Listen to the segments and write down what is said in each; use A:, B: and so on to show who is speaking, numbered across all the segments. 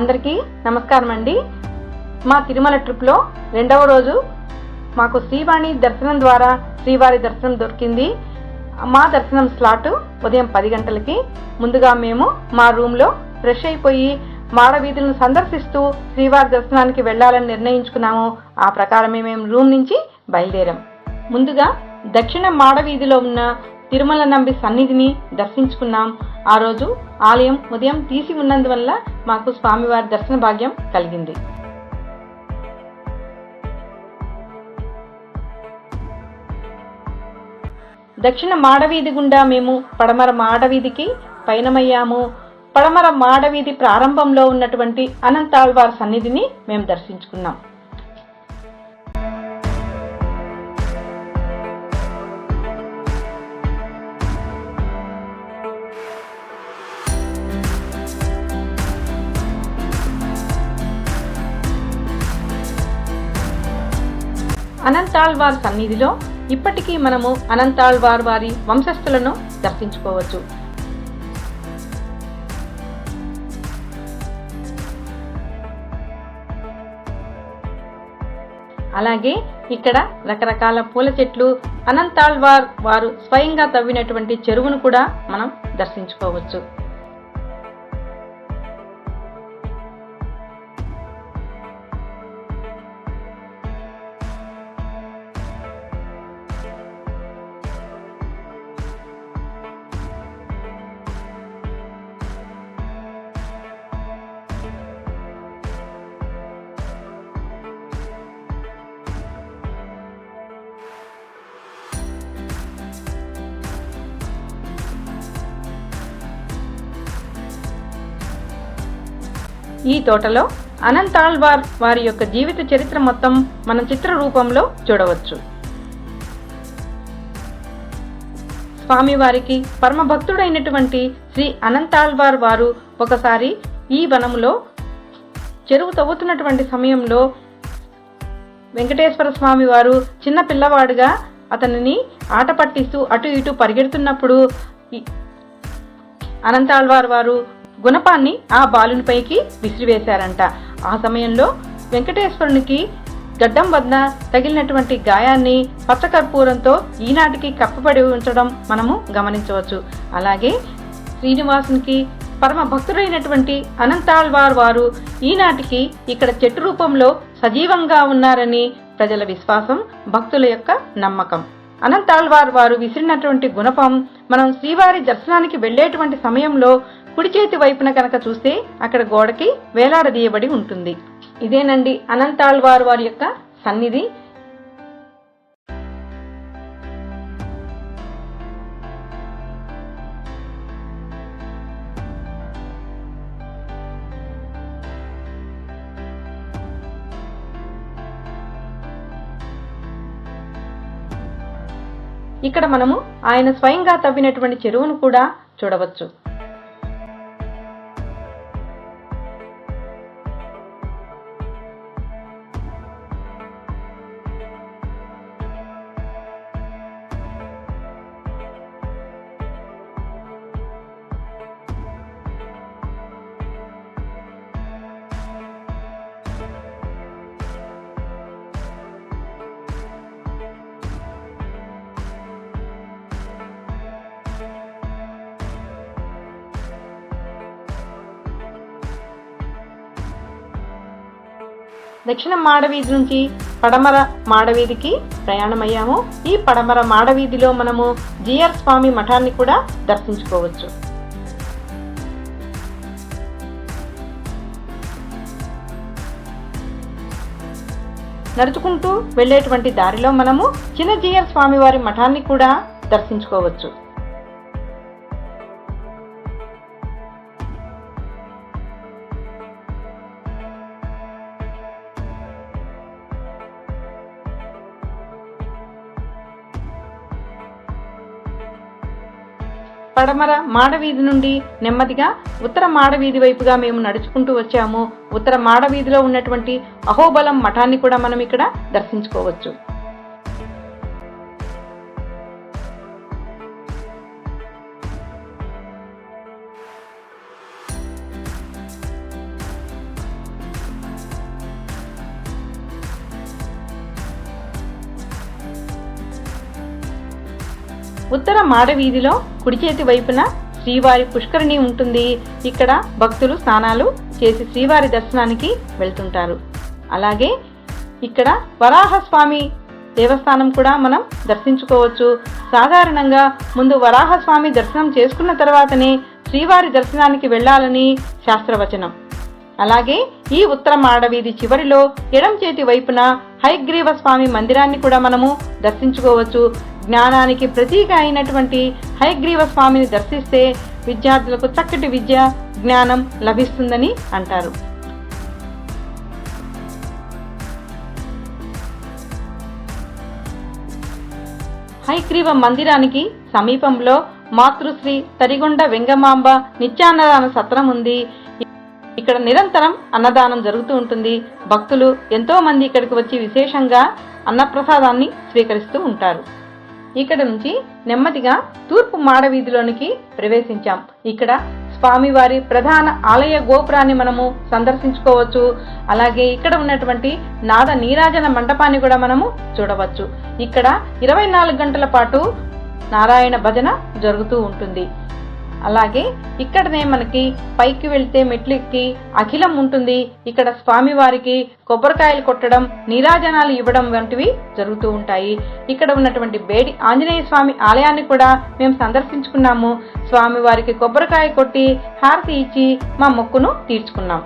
A: అందరికీ నమస్కారం అండి. మా తిరుమల ట్రిప్లో రెండవ రోజు మాకు శ్రీవాణి దర్శనం ద్వారా శ్రీవారి దర్శనం దొరికింది. మా దర్శనం స్లాట్ ఉదయం 10 గంటలకి. ముందుగా మేము మా రూమ్లో ఫ్రెష్ అయిపోయి మాడ వీధులను సందర్శిస్తూ శ్రీవారి దర్శనానికి వెళ్లాలని నిర్ణయించుకున్నాము. ఆ ప్రకారమే మేము రూమ్ నుంచి బయలుదేరాం. ముందుగా దక్షిణ మాడ వీధిలో ఉన్న తిరుమల నంబి సన్నిధిని దర్శించుకున్నాం. ఆ రోజు ఆలయం ఉదయం తీసి ఉన్నందువల్ల మాకు స్వామివారి దర్శన భాగ్యం కలిగింది. దక్షిణ మాడవీధి గుండా మేము పడమర మాడవీధికి పయనమయ్యాము. పడమర మాడవీధి ప్రారంభంలో ఉన్నటువంటి అనంతాళ్వార్ సన్నిధిని మేము దర్శించుకున్నాం. అనంతాళ్వార్ సన్నిధిలో ఇప్పటికీ మనము అనంతాళ్వార్ వారి వంశస్థులను దర్శించుకోవచ్చు. అలాగే ఇక్కడ రకరకాల పూల చెట్లు, అనంతాళ్వార్ వారు స్వయంగా తవ్వినటువంటి చెరువును కూడా మనం దర్శించుకోవచ్చు. ఈ తోటలో అనంతాళ్వార్ వారి యొక్క జీవిత చరిత్ర మొత్తం మనం చిత్ర రూపంలో చూడవచ్చు. స్వామివారికి పరమ భక్తుడైనటువంటి శ్రీ అనంతాళ్వార్ వారు ఒకసారి ఈ వనములో చెరువు తవ్వుతున్నటువంటి సమయంలో వెంకటేశ్వర స్వామి వారు చిన్న పిల్లవాడుగా అతనిని ఆట పట్టిస్తూ అటు ఇటు పరిగెడుతున్నప్పుడు అనంతాళ్వార్ వారు గుణపాన్ని ఆ బాలునిపైకి విసిరివేశారంట. ఆ సమయంలో వెంకటేశ్వరునికి గడ్డం వద్ద తగిలినటువంటి గాయాన్ని పచ్చకర్పూరంతో ఈనాటికి కప్పబడి ఉంచడం మనము గమనించవచ్చు. అలాగే శ్రీనివాసునికి పరమ భక్తుడైనటువంటి అనంతాళ్వార్ వారు ఈనాటికి ఇక్కడ చెట్టు రూపంలో సజీవంగా ఉన్నారని ప్రజల విశ్వాసం, భక్తుల యొక్క నమ్మకం. అనంతాళ్వార్ వారు విసిరినటువంటి గుణపం మనం శ్రీవారి దర్శనానికి వెళ్లేటువంటి సమయంలో కుడి చేతి వైపున కనుక చూస్తే అక్కడ గోడకి వేలాడదీయబడి ఉంటుంది. ఇదేనండి అనంతాళ్వార్ వారి యొక్క సన్నిధి. ఇక్కడ మనము ఆయన స్వయంగా తవ్వినటువంటి చెరువును కూడా చూడవచ్చు. దక్షిణ మాడవీధి నుంచి పడమర మాడవీధికి ప్రయాణమయ్యాము. ఈ పడమర మాడవీధిలో మనము జిఆర్ స్వామి మఠాన్ని కూడా దర్శించుకోవచ్చు. నడుచుకుంటూ వెళ్లేటువంటి దారిలో మనము చిన్న జిఆర్ స్వామి వారి మఠాన్ని కూడా దర్శించుకోవచ్చు. పడమర మాడవీధి నుండి నెమ్మదిగా ఉత్తర మాడవీధి వైపుగా మేము నడుచుకుంటూ వచ్చాము. ఉత్తర మాడవీధిలో ఉన్నటువంటి అహోబలం మఠాన్ని కూడా మనం ఇక్కడ దర్శించుకోవచ్చు. ఉత్తర మాడవీధిలో కుడి చేతి వైపున శ్రీవారి పుష్కరిణి ఉంటుంది. ఇక్కడ భక్తులు స్నానాలు చేసి శ్రీవారి దర్శనానికి వెళ్తుంటారు. అలాగే ఇక్కడ వరాహస్వామి దేవస్థానం కూడా మనం దర్శించుకోవచ్చు. సాధారణంగా ముందు వరాహస్వామి దర్శనం చేసుకున్న తర్వాతనే శ్రీవారి దర్శనానికి వెళ్ళాలని శాస్త్రవచనం. అలాగే ఈ ఉత్తర మాడవీధి చివరిలో ఎడం చేతి వైపున హయగ్రీవ స్వామి మందిరాన్ని కూడా మనము దర్శించుకోవచ్చు. జ్ఞానానికి ప్రతీక అయినటువంటి హయగ్రీవ స్వామిని దర్శిస్తే విద్యార్థులకు చక్కటి విద్య జ్ఞానం లభిస్తుందని అంటారు. హయగ్రీవ మందిరానికి సమీపంలో మాతృశ్రీ తరిగొండ వెంగమాంబ నిత్యాన్నదాన సత్రం ఉంది. ఇక్కడ నిరంతరం అన్నదానం జరుగుతూ ఉంటుంది. భక్తులు ఎంతో మంది ఇక్కడికి వచ్చి విశేషంగా అన్నప్రసాదాన్ని స్వీకరిస్తూ ఉంటారు. ఇక్కడ నుంచి నెమ్మదిగా తూర్పు మాడవీధిలోనికి ప్రవేశించాం. ఇక్కడ స్వామివారి ప్రధాన ఆలయ గోపురాన్ని మనము సందర్శించుకోవచ్చు. అలాగే ఇక్కడ ఉన్నటువంటి నాద నీరాజన మండపాన్ని కూడా మనము చూడవచ్చు. ఇక్కడ 24 గంటల పాటు నారాయణ భజన జరుగుతూ ఉంటుంది. అలాగే ఇక్కడనే మనకి పైకి వెళ్తే మెట్లెక్కి అఖిలం ఉంటుంది. ఇక్కడ స్వామివారికి కొబ్బరికాయలు కొట్టడం, నీరాజనాలు ఇవ్వడం వంటివి జరుగుతూ ఉంటాయి. ఇక్కడ ఉన్నటువంటి బేడి ఆంజనేయ స్వామి ఆలయాన్ని కూడా మేము సందర్శించుకున్నాము. స్వామివారికి కొబ్బరికాయ కొట్టి హారతి ఇచ్చి మా మొక్కును తీర్చుకున్నాం.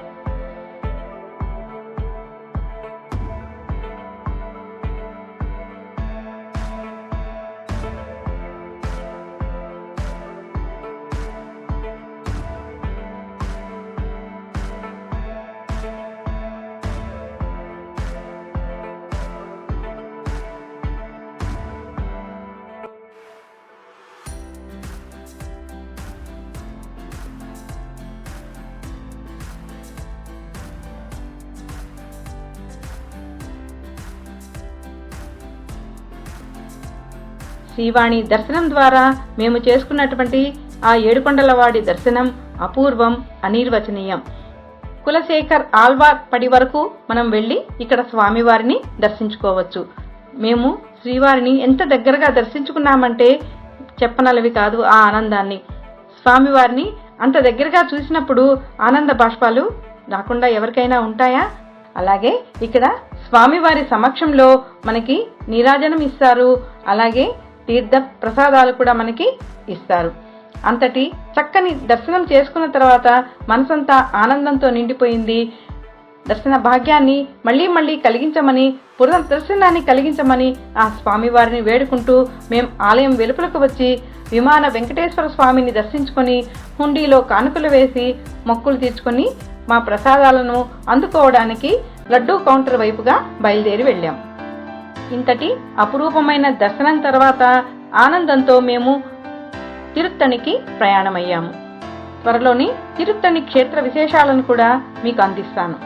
A: శ్రీవాణి దర్శనం ద్వారా మేము చేసుకున్నటువంటి ఆ ఏడుకొండలవాడి దర్శనం అపూర్వం, అనిర్వచనీయం. కులశేఖర్ ఆల్వార్ పడి వరకు మనం వెళ్ళి ఇక్కడ స్వామివారిని దర్శించుకోవచ్చు. మేము శ్రీవారిని ఎంత దగ్గరగా దర్శించుకున్నామంటే చెప్పనలవి కాదు ఆ ఆనందాన్ని. స్వామివారిని అంత దగ్గరగా చూసినప్పుడు ఆనంద బాష్పాలు రాకుండా ఎవరికైనా ఉంటాయా? అలాగే ఇక్కడ స్వామివారి సమక్షంలో మనకి నీరాజనం ఇస్తారు. అలాగే తీర్థ ప్రసాదాలు కూడా మనకి ఇస్తారు. అంతటి చక్కని దర్శనం చేసుకున్న తర్వాత మనసంతా ఆనందంతో నిండిపోయింది. దర్శన భాగ్యాన్ని మళ్ళీ మళ్ళీ కలిగించమని, పునర్దర్శనాన్ని కలిగించమని ఆ స్వామివారిని వేడుకుంటూ మేం ఆలయం వెలుపలకు వచ్చి విమాన వెంకటేశ్వర స్వామిని దర్శించుకొని హుండీలో కానుకలు వేసి మొక్కులు తీర్చుకొని మా ప్రసాదాలను అందుకోవడానికి లడ్డూ కౌంటర్ వైపుగా బయలుదేరి వెళ్ళాం. ఇంతటి అపురూపమైన దర్శనం తర్వాత ఆనందంతో మేము తిరుత్తణికి ప్రయాణమయ్యాము. త్వరలోని తిరుత్తణి క్షేత్ర విశేషాలను కూడా మీకు అందిస్తాను.